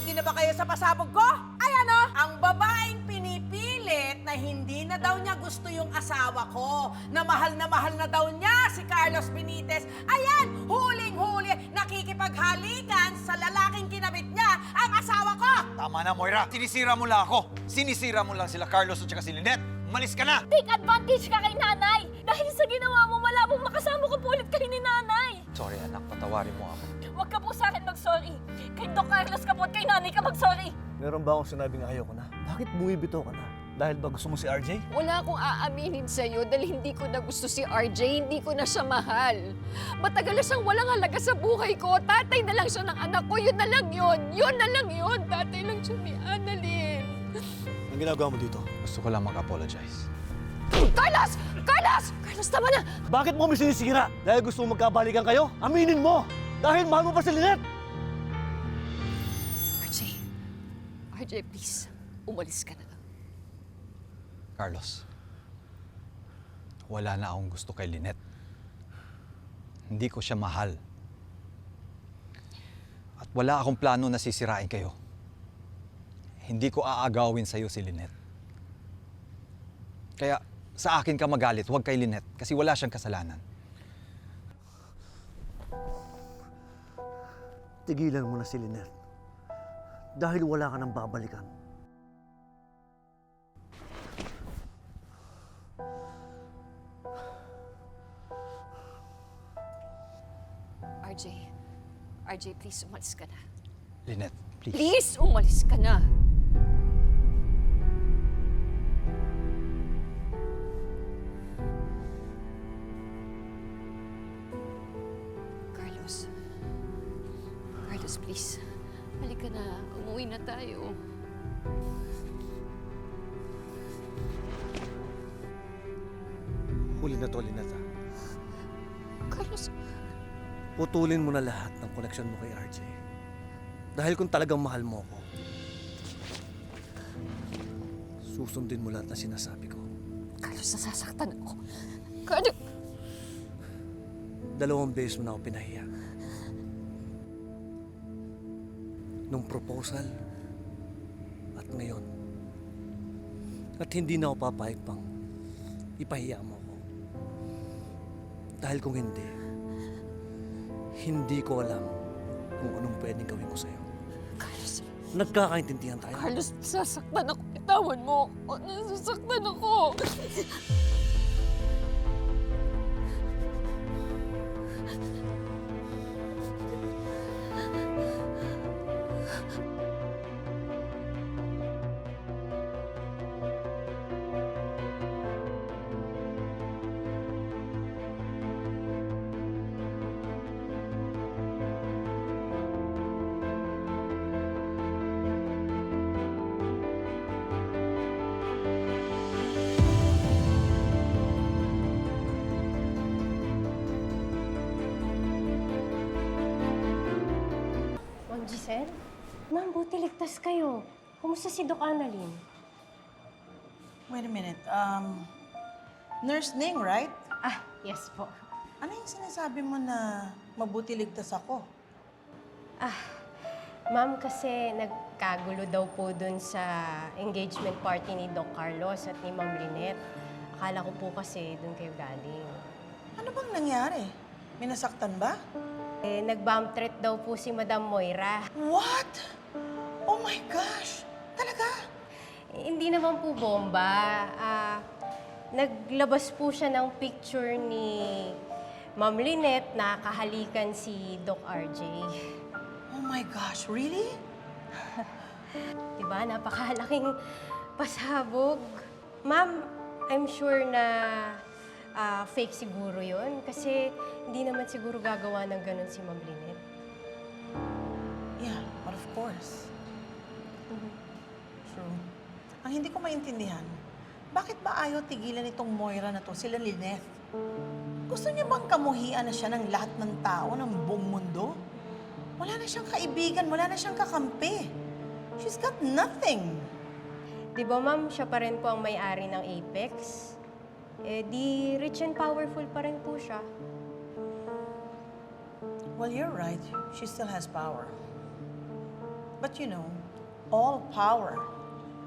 Ready na ba kayo sa pasabog ko? Ay ano, ang babaeng pinipilit na hindi na daw niya gusto yung asawa ko, na mahal na daw niya si Carlos Benitez. Ayan, huling-huli, nakikipaghalikan sa lalaking kinabit niya, ang asawa ko! Tama na, Moira. Sinisira mo lang ako. Sinisira mo lang sila Carlos at saka si Lynette. Umalis ka na! Take advantage ka kay nanay! Dahil sa ginawa mo, malabong makasama ko po ulit kayo ni nanay! Sorry, anak. Patawarin mo ako. Huwag ka po sa akin mag-sorry. Kay Doc Carlos ka po at kay nanay ka mag-sorry. Meron ba akong sinabing ayaw ko na? Bakit bumibito ka na? Dahil ba gusto mo si RJ? Wala akong aaminin sa'yo dahil hindi ko na gusto si RJ, hindi ko na siya mahal. Matagal na siyang walang halaga sa buhay ko. Tatay na lang siya ng anak ko. Yun na lang yun. Yun na lang yun. Tatay lang siya ni Annalyn. Ang ginagawa mo dito? Gusto ko lang mag-apologize. Carlos! Carlos! Carlos, tama na! Bakit mo kami sinisira? Dahil gusto mo magkabalikan kayo? Aminin mo! Dahil mahal mo pa si Lynette! RJ. RJ, please. Umalis ka na. Carlos, wala na akong gusto kay Lynette. Hindi ko siya mahal. At wala akong plano na sisirain kayo. Hindi ko aagawin sa'yo si Lynette. Kaya sa akin ka magalit, huwag kay Lynette kasi wala siyang kasalanan. Tigilan mo na si Lynette. Dahil wala ka nang babalikan. RJ. RJ, please, umalis ka na. Lynette, please. Please, umalis ka na. Carlos. Carlos, please. Halika na. Umuwi na tayo. Huli na to, Lynette. Carlos, Putulin mo na lahat ng koneksyon mo kay RJ. Dahil kung talagang mahal mo ako, susundin mo lahat na sinasabi ko. Carlos, nasasaktan ako. Carlos! 2 beses mo na ako pinahiya. Nung proposal at ngayon. At hindi na ako papayag pang ipahiya mo ako. Dahil kung hindi ko alam kung anong pwedeng gawin ko sa'yo. Carlos! Nagkakaintindihan tayo? Carlos, nasasaktan ako. Itawan mo ako. Nasasaktan ako. Ma'am Giselle? Ma'am, buti ligtas kayo. Kumusta si Doc Annalyn? Wait a minute, Nurse Ning, right? Ah, yes po. Ano yung sinasabi mo na mabuti ligtas ako? Ma'am, kasi nagkagulo daw po dun sa engagement party ni Doc Carlos at ni Ma'am Lynette. Akala ko po kasi dun kayo galing. Ano bang nangyari? May nasaktan ba? Nag-bomb threat daw po si Madam Moira. What? Oh my gosh! Talaga? Hindi naman po bomba. Naglabas po siya ng picture ni Ma'am Lynette na kahalikan si Doc RJ. Oh my gosh, really? Diba? Napakalaking pasabog. Ma'am, I'm sure na fake siguro yon kasi hindi naman siguro gagawa ng ganun si Ma'am Lynette. Yeah, but of course. True. Ang hindi ko maintindihan, bakit ba ayaw tigilan itong Moira na to, sila Lynette? Gusto niya bang kamuhian na siya ng lahat ng tao ng buong mundo? Wala na siyang kaibigan, wala na siyang kakampi. She's got nothing. Di ba, ma'am, siya pa rin po ang may-ari ng Apex? Di rich and powerful pa rin po siya. Well, you're right. She still has power. But you know, all power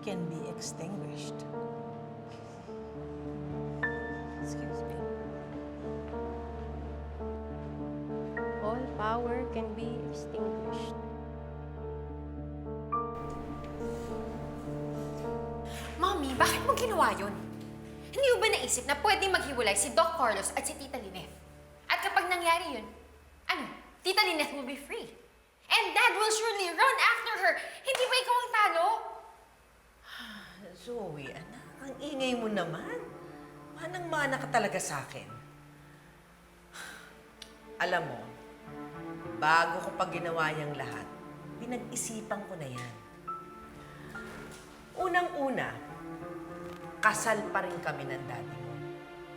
can be extinguished. Excuse me. All power can be extinguished. Mommy, bakit mo ginawa yun? Hindi mo ba naisip na pwedeng maghiwalay si Doc Carlos at si Tita Lynette? At kapag nangyari yun, ano, Tita Lynette will be free. And Dad will surely run after her. Hindi ba ikaw ang talo? Zoe, anak, ang ingay mo naman. Manang-mana ka talaga sa akin. Alam mo, bago ko pa ginawa yung lahat, pinag-isipan ko na yan. Unang-una, kasal pa rin kami ng daddy mo.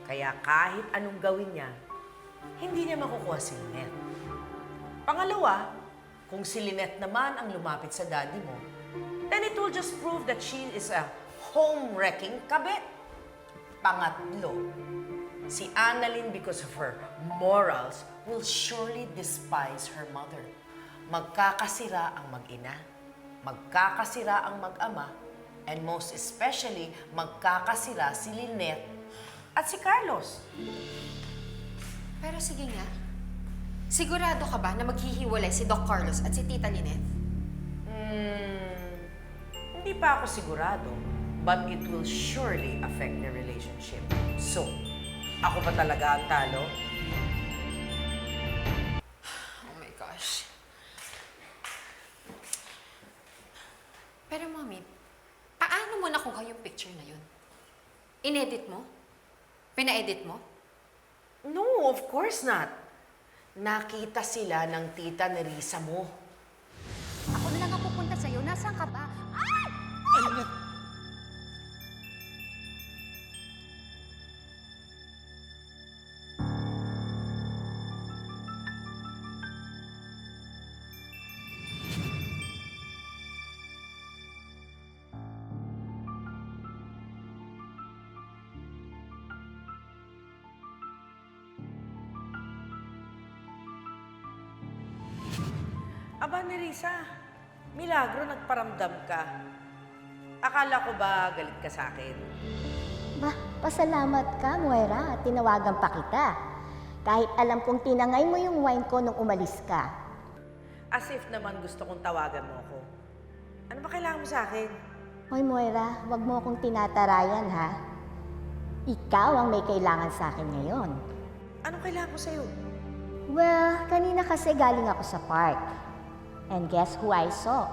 Kaya kahit anong gawin niya, hindi niya makukuha si Lynette. Pangalawa, kung si Lynette naman ang lumapit sa daddy mo, then it will just prove that she is a home-wrecking kabit. Pangatlo, si Annalyn, because of her morals, will surely despise her mother. Magkakasira ang mag-ina, magkakasira ang mag-ama, and most especially, magkakasira si Lynette at si Carlos. Pero sige nga, sigurado ka ba na maghihiwalay si Doc Carlos at si Tita Lynette? Hindi pa ako sigurado, but it will surely affect their relationship. So, ako ba talaga ang talo? Oh my gosh. Pero Mommy, paano mo nakuha yung picture na yun? Inedit mo? Pina-edit mo? No, of course not. Nakita sila ng tita ni Risa mo. Ako na lang ang pupunta sa'yo. Nasaan ka ba? Aba, ni Risa, milagro nagparamdam ka. Akala ko ba galit ka sa akin? Bah, pasalamat ka, Moira. Tinawagan pa kita. Kahit alam kong tinangay mo yung wine ko nung umalis ka. As if naman gusto kong tawagan mo ako. Ano ba kailangan mo sa akin? Hoy, Moira, wag mo akong tinatarayan, ha? Ikaw ang may kailangan sa akin ngayon. Anong kailangan ko sa'yo? Well, kanina kasi galing ako sa park. And guess who I saw?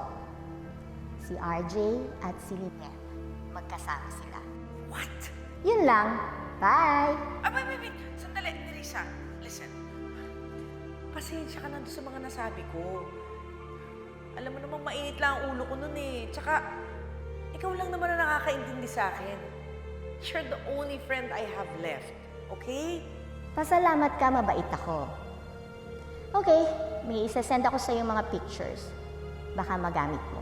Si RJ at si Lynette. Magkasama sila. What? Yun lang. Bye! Wait. Sandali, ni Risa. Listen. Pasensya ka na doon sa mga nasabi ko. Alam mo namang mainit lang ang ulo ko nun eh. Tsaka, ikaw lang naman ang nakakaintindi sa akin. You're the only friend I have left. Okay? Pasalamat ka, mabait ako. Okay, may isasend ako sa yung mga pictures. Baka magamit mo.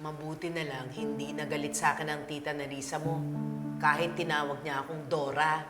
Mabuti na lang, hindi nagalit sa akin ang tita na Risa mo. Kahit tinawag niya akong Dora.